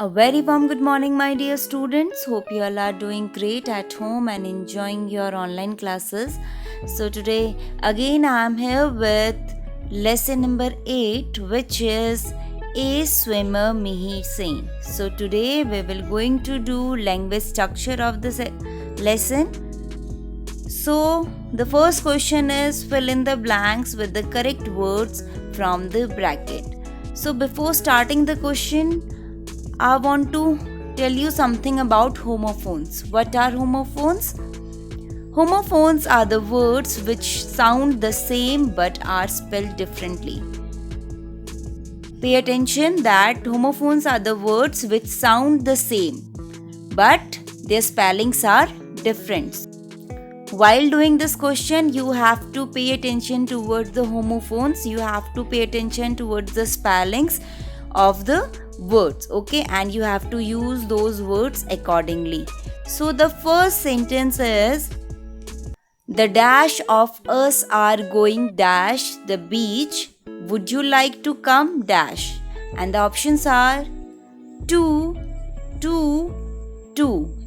A very warm good morning, my dear students. Hope you all are doing great at home and enjoying your online classes. So, today again I am here with lesson number 8, which is A Swimmer Mihir Singh. So, today we will going to do language structure of this lesson. So, the first question is fill in the blanks with the correct words from the bracket. So, before starting the question, I want to tell you something about homophones. What are homophones? Homophones are the words which sound the same but are spelled differently. Pay attention that homophones are the words which sound the same but their spellings are different. While doing this question, you have to pay attention towards the homophones. You have to pay attention towards the spellings of the words, okay, and you have to use those words accordingly. So the first sentence is the dash of us are going dash the beach, would you like to come dash, and the options are two.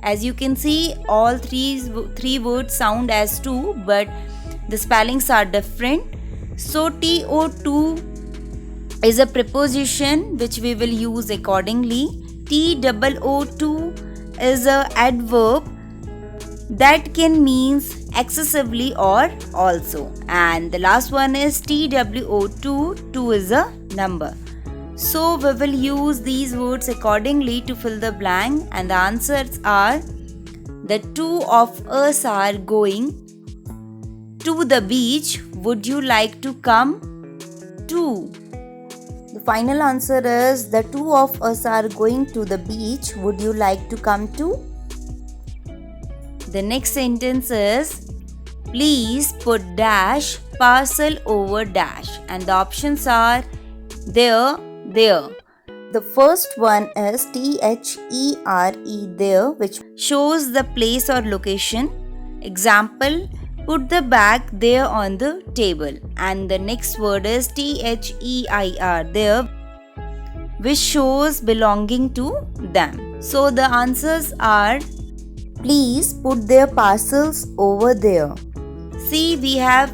As you can see, all three words sound as two, but the spellings are different. So TO2 is a preposition which we will use accordingly. TOO2 is a adverb that can means excessively or also. And the last one is TWO2, 2 is a number. So we will use these words accordingly to fill the blank, and the answers are the two of us are going to the beach, would you like to come to? The final answer is the two of us are going to the beach, would you like to come to? The next sentence is please put dash parcel over dash, and the options are there. The first one is THERE, there, which shows the place or location. Example, put the bag there on the table. And the next word is THEIR, there, which shows belonging to them. So the answers are please put their parcels over there. See, we have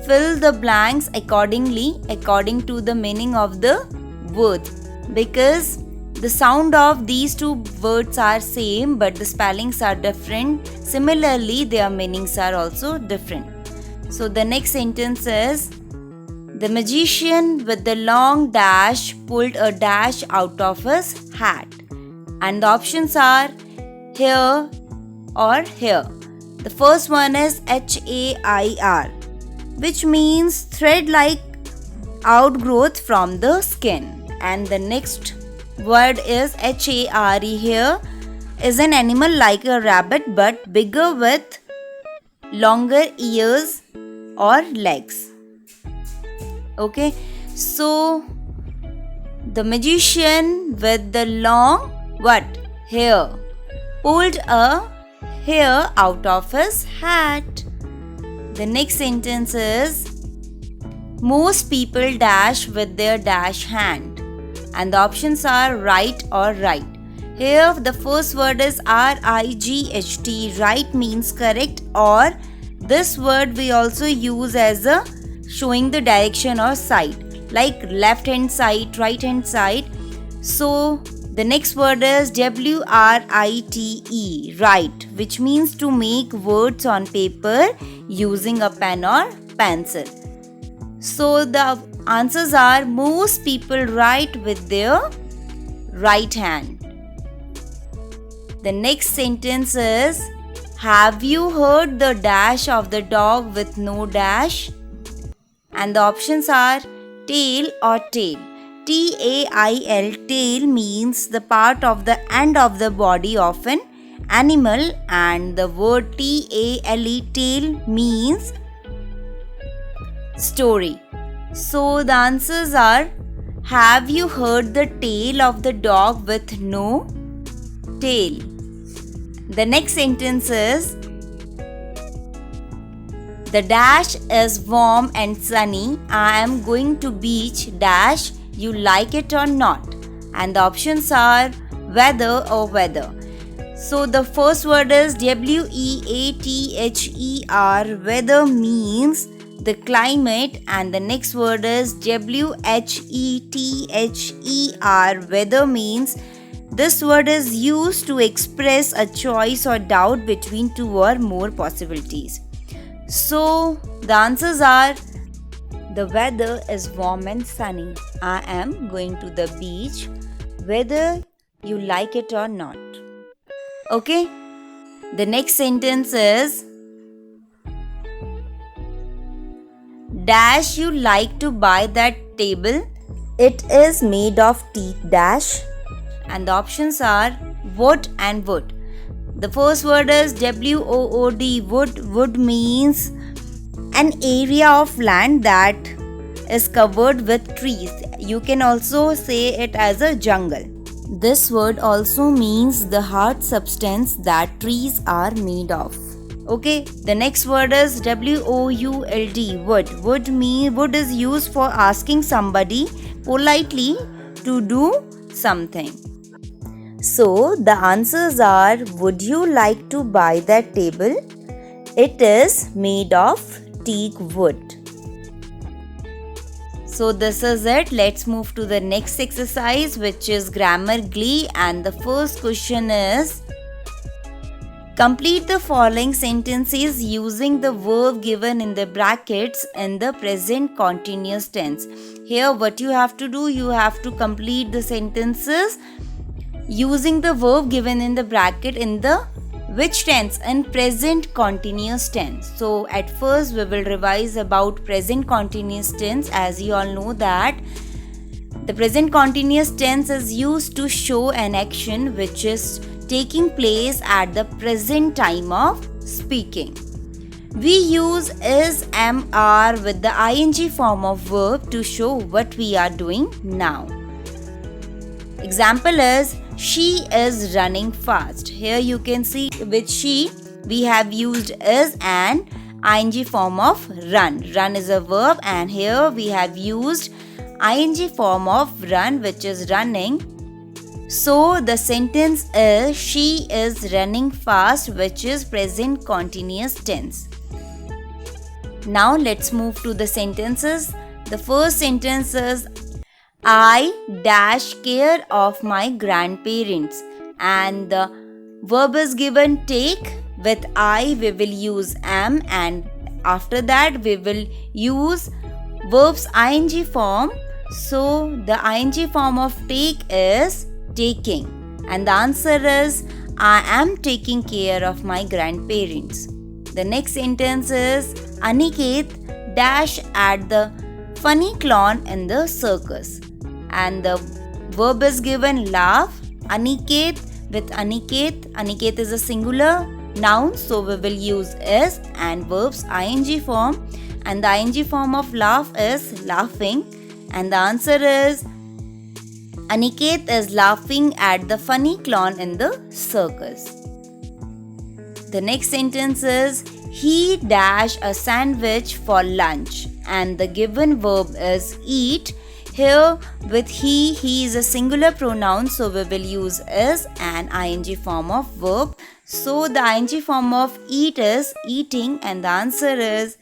filled the blanks accordingly according to the meaning of the words, because the sound of these two words are same but the spellings are different. Similarly, their meanings are also different. So the next sentence is the magician with the long dash pulled a dash out of his hat, and the options are here or here. The first one is HAIR, which means thread-like outgrowth from the skin. And the next word is HARE, here is an animal like a rabbit but bigger with longer ears or legs. Okay, so the magician with the long hair pulled a hair out of his hat. The next sentence is most people dash with their dash hand, and the options are right or right. Here the first word is RIGHT, right means correct, or this word we also use as a showing the direction or side, like left hand side, right hand side. So the next word is WRITE, right, which means to make words on paper using a pen or pencil. So the answers are most people write with their right hand. The next sentence is have you heard the dash of the dog with no dash? And the options are tail or tail. TAIL, tail means the part of the end of the body of an animal, and the word TALE, tail, means story. So the answers are have you heard the tale of the dog with no tail? The next sentence is the dash is warm and sunny, I am going to beach dash, you like it or not? And the options are weather or weather. So the first word is weather. Weather means the climate, and the next word is whether. Weather means this word is used to express a choice or doubt between two or more possibilities. So the answers are: the weather is warm and sunny. I am going to the beach, whether you like it or not. Okay? The next sentence is: dash you like to buy that table. It is made of teak dash. And the options are wood and wood. The first word is wood. Wood means an area of land that is covered with trees. You can also say it as a jungle. This word also means the hard substance that trees are made of. Okay, the next word is would. Wood is used for asking somebody politely to do something. So the answers are: would you like to buy that table? It is made of teak wood. So this is it. Let's move to the next exercise, which is Grammar Glee, and the first question is: complete the following sentences using the verb given in the brackets in the present continuous tense. Here what you have to do, you have to complete the sentences using the verb given in the bracket in the which tense? In present continuous tense. So at first we will revise about present continuous tense. As you all know that the present continuous tense is used to show an action which is taking place at the present time of speaking. We use is, am, are with the ing form of verb to show what we are doing now. Example is: she is running fast. Here you can see with she we have used is and ing form of run. Run is a verb, and here we have used ing form of run, which is running. So the sentence is: she is running fast, which is present continuous tense. Now let's move to the sentences. The first sentence is: I dash care of my grandparents, and the verb is given take. With I we will use am, and after that we will use verb's ing form. So the ing form of take is taking, and the answer is: I am taking care of my grandparents. The next sentence is: Aniket dash at the funny clown in the circus, and the verb is given laugh. Aniket with Aniket. Aniket is a singular noun, so we will use is and verb's ing form, and the ing form of laugh is laughing, and the answer is: Aniket is laughing at the funny clown in the circus. The next sentence is: he dash a sandwich for lunch, and the given verb is eat. Here with he is a singular pronoun, so we will use is and ing form of verb. So the ing form of eat is eating, and the answer is: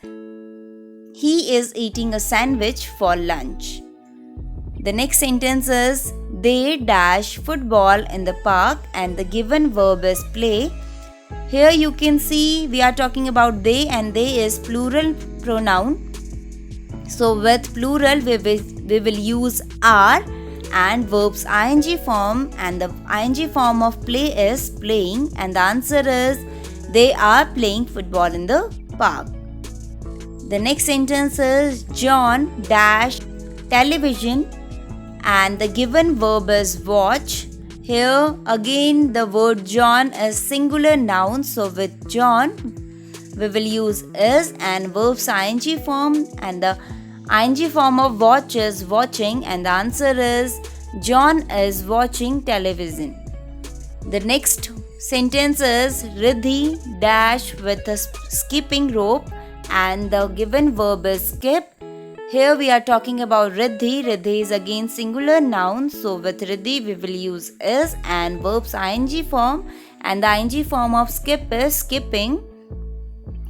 he is eating a sandwich for lunch. The next sentence is: they dash football in the park, and the given verb is play. Here you can see we are talking about they, and they is plural pronoun. So with plural we will use are and verbs ing form, and the ing form of play is playing, and the answer is: they are playing football in the park. The next sentence is: John dash television, and the given verb is watch. Here again the word John is singular noun, so with John we will use is and verbs ing form, and the ing form of watch is watching, and the answer is: John is watching television. The next sentence is: Riddhi dash with a skipping rope, and the given verb is skip. Here we are talking about Riddhi. Riddhi is again singular noun. So with Riddhi we will use is and verbs ing form, and the ing form of skip is skipping.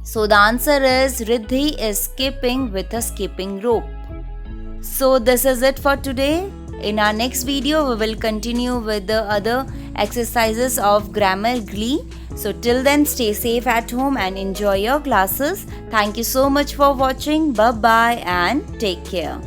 So the answer is Riddhi is skipping with a skipping rope. So this is it for today. In our next video, we will continue with the other exercises of Grammar Glee. So till then, stay safe at home and enjoy your classes. Thank you so much for watching. Bye bye and take care.